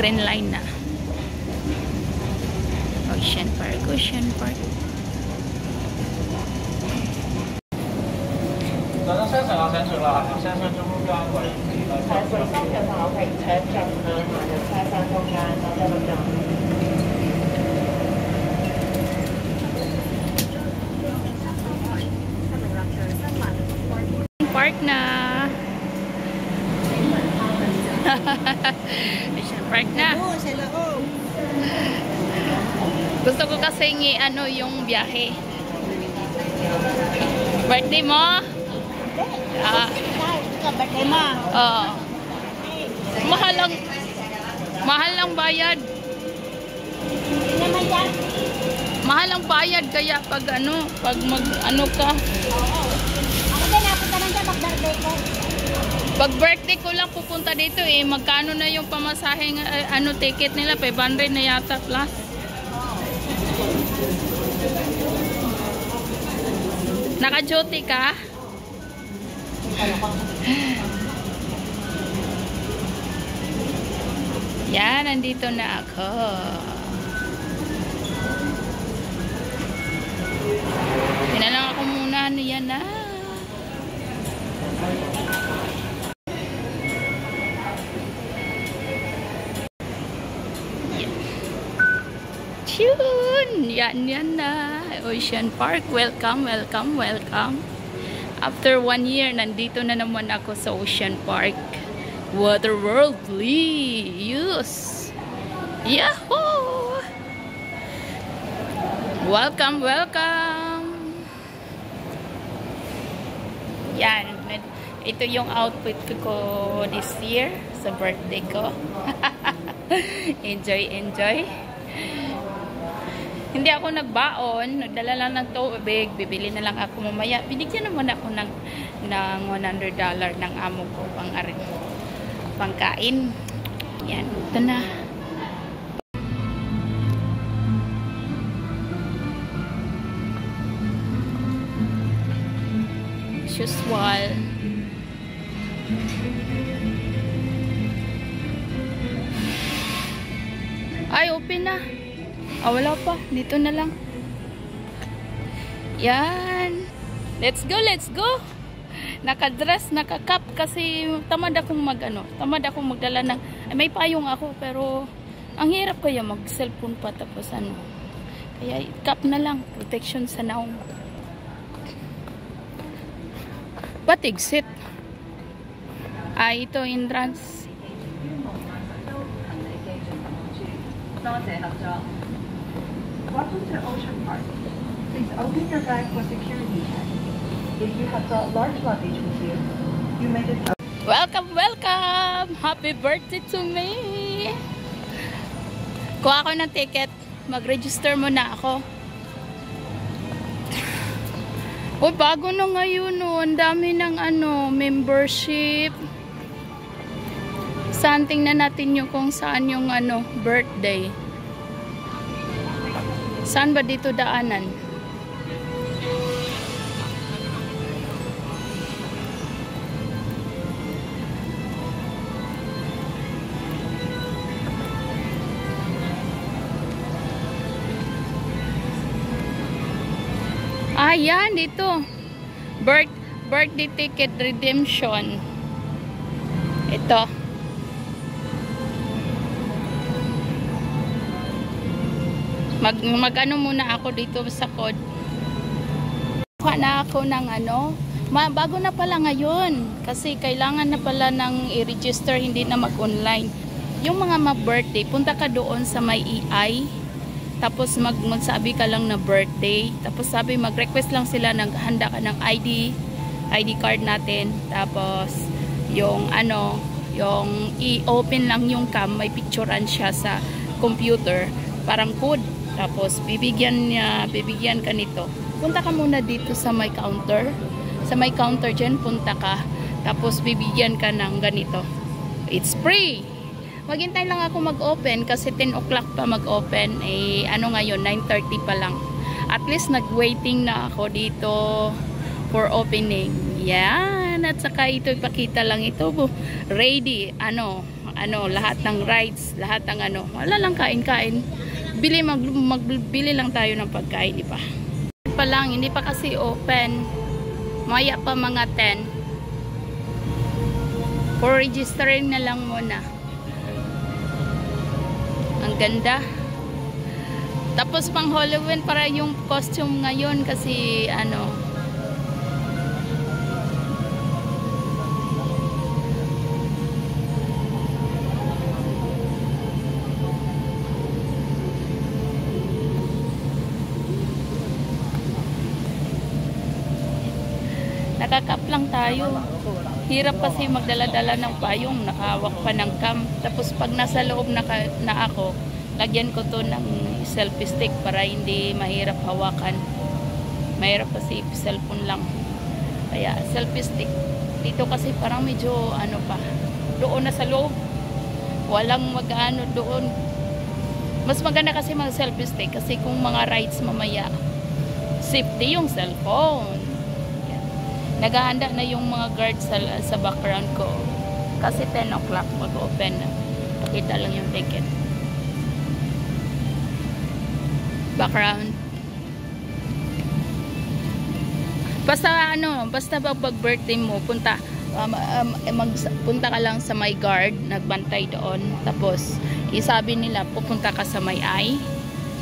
Green line na. Ocean Park, Ocean Park. Park na. Ocean Park na. Gusto ko kasi ano yung biyahe. Birthday mo? Birthday mo? Oo. Mahal lang bayad. Mahal ang bayad kaya pag mag-ano ka. Ako din napunta lang dyan pag-birthday ko. Pag birthday ko lang pupunta dito eh. Magkano na yung pamasaheng ticket nila? 500 na yata plus. Naka-duty ka? Yan, nandito na ako. Pinalang ako muna. Ano yan na? Yun! Yan na. Ocean Park. Welcome, welcome, welcome. After 1 year, nandito na naman ako sa Ocean Park. Water World, yes! Yahoo! Welcome, welcome! Yan. Ito yung outfit ko this year sa birthday ko. Enjoy, enjoy. Hindi ako nagbaon, nagdala lang ng tubig, bibili na lang ako mamaya. Binigyan naman ako ng $100 ng amo ko pangkain. Yan, ito na. Usual. Ay, open na. Wala pa. Dito na lang. Yan. Let's go, let's go. Naka-dress, naka-cap kasi tamad akong tamad akong magdala ng, may payong ako pero ang hirap kaya mag-cellphone pa tapos Kaya cap na lang. Protection sa naong. Ba't exit? Ito entrance. Welcome to Ocean Park. Please open your bag for security check. If you have got large luggage with you, you may just... Welcome, welcome! Happy birthday to me! Kuha ako ng ticket. Mag-register muna ako. Uy, bago na ngayon, ang dami ng membership. Saan tingnan natin yung kung saan yung birthday. Saan ba dito daanan? Yan, dito. Birthday ticket redemption. Ito. Mag-ano muna ako dito sa code. Kuha na ako ng bago na pala ngayon. Kasi kailangan na pala ng i-register, hindi na mag-online. Yung mga birthday, punta ka doon sa may EI. Tapos magsabi ka lang na birthday. Tapos sabi, mag-request lang sila ng handa ka ng ID card natin. Tapos yung yung i-open lang yung cam, may picturean siya sa computer, parang code. Tapos bibigyan ka nito. Punta ka muna dito sa may counter. Sa may counter dyan, punta ka. Tapos bibigyan ka ng ganito. It's free. Maghintay lang ako mag-open kasi 10 o'clock pa mag-open. Ngayon, 9:30 pa lang. At least nag-waiting na ako dito for opening. Yan. At saka ito ipakita lang ito. Ready. ano, lahat ng rides, lahat ng ano, wala lang kain-kain. Magbili lang tayo ng pagkain, di ba? Pa lang, hindi pa kasi open. Maya pa mga 10. For registering na lang muna. Ang ganda. Tapos pang Halloween para yung costume ngayon kasi ano, nakakap lang tayo. Hirap kasi magdala-dala ng payong, nakahawak pa ng cam. Tapos pag nasa loob na ako, lagyan ko to ng selfie stick para hindi mahirap hawakan. Mahirap kasi cellphone lang. Kaya selfie stick. Dito kasi parang medyo ano pa. Doon na sa loob. Walang mag-ano doon. Mas maganda kasi mag selfie stick kasi kung mga rides mamaya, safety yung cellphone. Naghahanda na yung mga guards sa background ko. Kasi 10 o'clock mag-open na. Pakita lang yung ticket. Background. Basta ano, basta pag birthday mo, punta ka lang sa may guard, nagbantay doon. Tapos, isabi nila, pupunta ka sa may eye.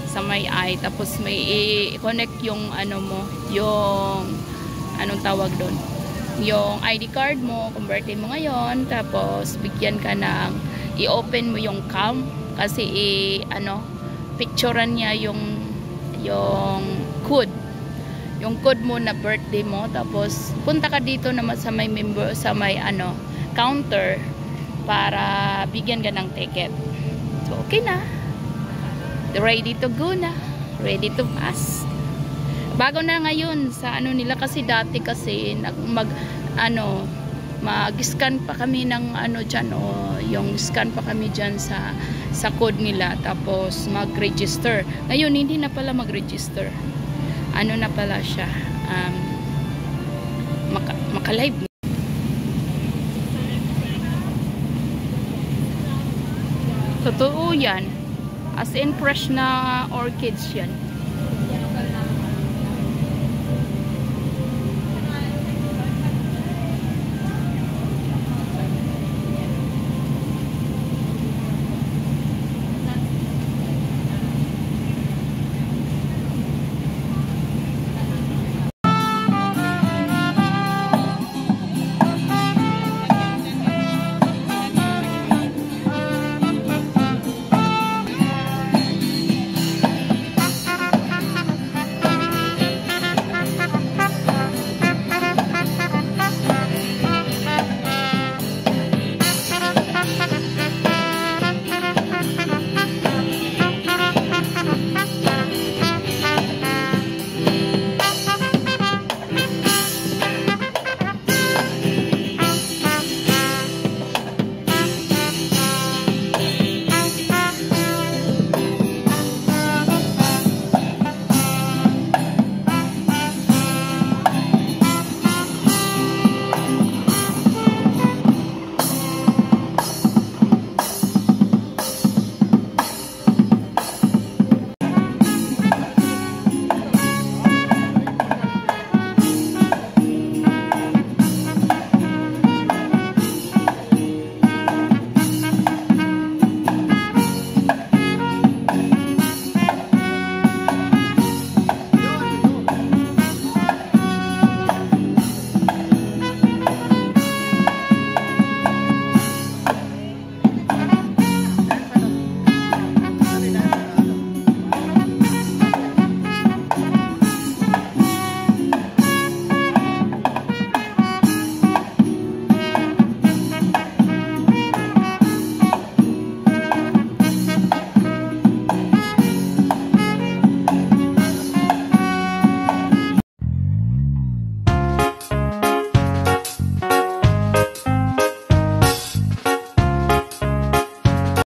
Sa may eye. Tapos, may i-connect yung ano mo, yung anong tawag doon, yung ID card mo kung birthday mo ngayon, tapos bigyan ka ng i-open mo yung cam kasi picturean niya yung code mo na birthday mo. Tapos punta ka dito naman sa may counter para bigyan ka ng ticket. So okay na, ready to go na, ready to pass. Bago na ngayon sa ano nila kasi dati kasi mag-scan pa kami ng ano dyan, yung scan pa kami dyan sa code nila tapos mag-register. Ngayon hindi na pala mag-register. Ano na pala siya, maka-live. Totoo yan. As in fresh na orchids yan.